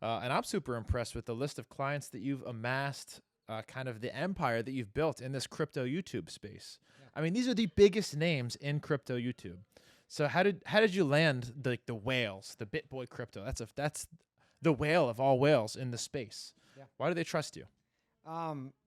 And I'm super impressed with the list of clients that you've amassed, kind of the empire that you've built in this crypto YouTube space. Yeah. I mean, these are the biggest names in crypto YouTube. So how did you land the whales, the BitBoy Crypto? That's the whale of all whales in the space. Yeah. Why do they trust you?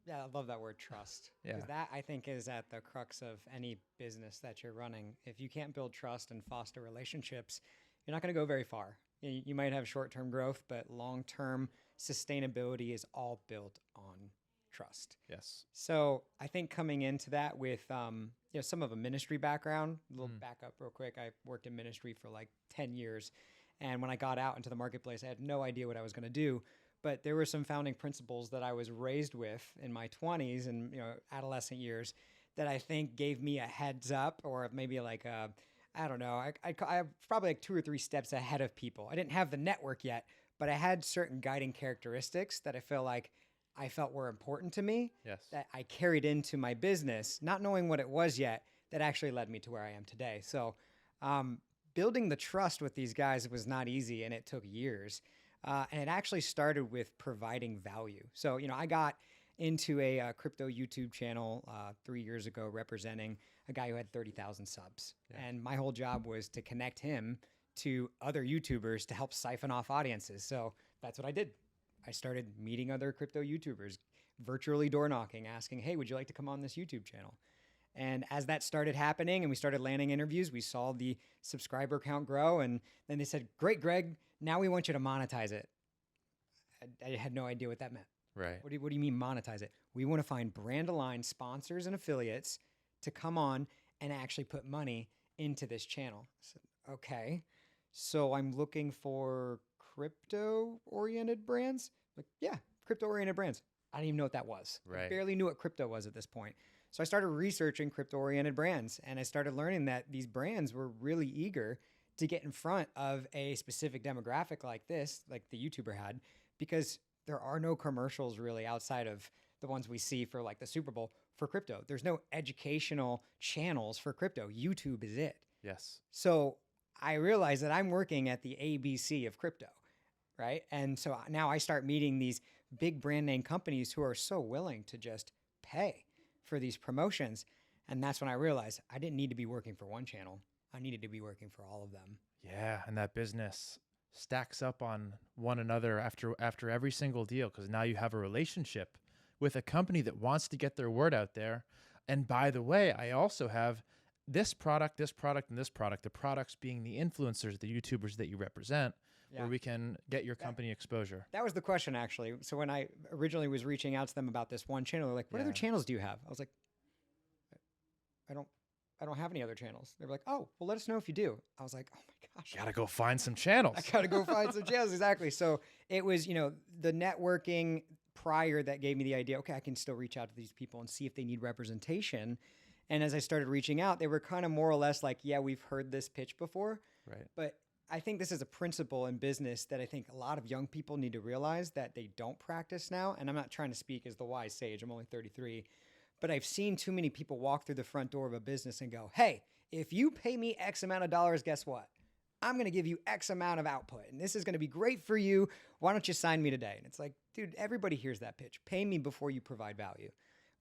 Yeah, I love that word trust. Yeah. Because that I think is at the crux of any business that you're running. If you can't build trust and foster relationships, you're not going to go very far. You might have short-term growth, but long-term sustainability is all built on trust. Yes. So I think coming into that with some of a ministry background, a little Mm. back up real quick. I worked in ministry for like 10 years. And when I got out into the marketplace, I had no idea what I was going to do. But there were some founding principles that I was raised with in my 20s and adolescent years that I think gave me a heads up, or maybe like I don't know, I probably like 2 or 3 steps ahead of people. I didn't have the network yet, but I had certain guiding characteristics that I felt were important to me, Yes. that I carried into my business, not knowing what it was yet, that actually led me to where I am today. So building the trust with these guys was not easy, and it took years. And it actually started with providing value. So, I got into a crypto YouTube channel 3 years ago, representing a guy who had 30,000 subs. Yeah. And my whole job was to connect him to other YouTubers to help siphon off audiences. So that's what I did. I started meeting other crypto YouTubers, virtually door knocking, asking, hey, would you like to come on this YouTube channel? And as that started happening and we started landing interviews, we saw the subscriber count grow. And then they said, great, Greg, now we want you to monetize it. I had no idea what that meant. Right. What do you mean monetize it? We want to find brand aligned sponsors and affiliates to come on and actually put money into this channel. So, okay. So I'm looking for crypto oriented brands. Like, yeah, crypto oriented brands. I didn't even know what that was. Right. I barely knew what crypto was at this point. So I started researching crypto oriented brands, and I started learning that these brands were really eager to get in front of a specific demographic like this, like the YouTuber had, because there are no commercials really outside of the ones we see for like the Super Bowl for crypto. There's no educational channels for crypto. YouTube is it. Yes. So I realized that I'm working at the ABC of crypto, right? And so now I start meeting these big brand name companies who are so willing to just pay for these promotions. And that's when I realized I didn't need to be working for one channel. I needed to be working for all of them. Yeah, and that business stacks up on one another after every single deal, because now you have a relationship with a company that wants to get their word out there. And by the way, I also have this product, and this product, the products being the influencers, the YouTubers that you represent, where we can get your company exposure. That was the question, actually. So when I originally was reaching out to them about this one channel, they're like, what other channels do you have? I was like, I don't have any other channels. They were like, oh, well, let us know if you do. I was like, oh my gosh. Gotta go find some channels. I gotta go find some channels. Exactly. So it was, the networking prior that gave me the idea, okay, I can still reach out to these people and see if they need representation. And as I started reaching out, they were kind of more or less like, yeah, we've heard this pitch before. Right. But I think this is a principle in business that I think a lot of young people need to realize that they don't practice now. And I'm not trying to speak as the wise sage. I'm only 33. But I've seen too many people walk through the front door of a business and go, hey, if you pay me X amount of dollars, guess what? I'm going to give you X amount of output. And this is going to be great for you. Why don't you sign me today? And it's like, dude, everybody hears that pitch. Pay me before you provide value.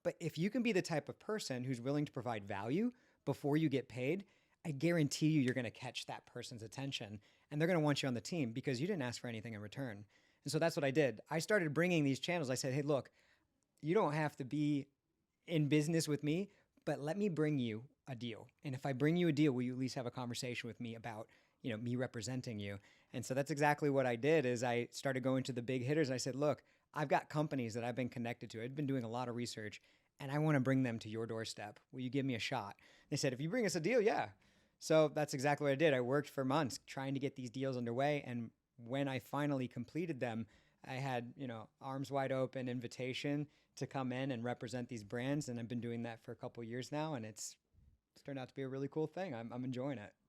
But if you can be the type of person who's willing to provide value before you get paid, I guarantee you're going to catch that person's attention, and they're going to want you on the team because you didn't ask for anything in return. And so that's what I did. I started bringing these channels. I said, hey, look, you don't have to be in business with me, but let me bring you a deal. And if I bring you a deal, will you at least have a conversation with me about, me representing you? And so that's exactly what I did. Is I started going to the big hitters and I said, look, I've got companies that I've been connected to. I've been doing a lot of research and I want to bring them to your doorstep. Will you give me a shot? They said, if you bring us a deal, yeah. So that's exactly what I did. I worked for months trying to get these deals underway. And when I finally completed them, I had, arms wide open invitation to come in and represent these brands. And I've been doing that for a couple of years now. And it's turned out to be a really cool thing. I'm enjoying it.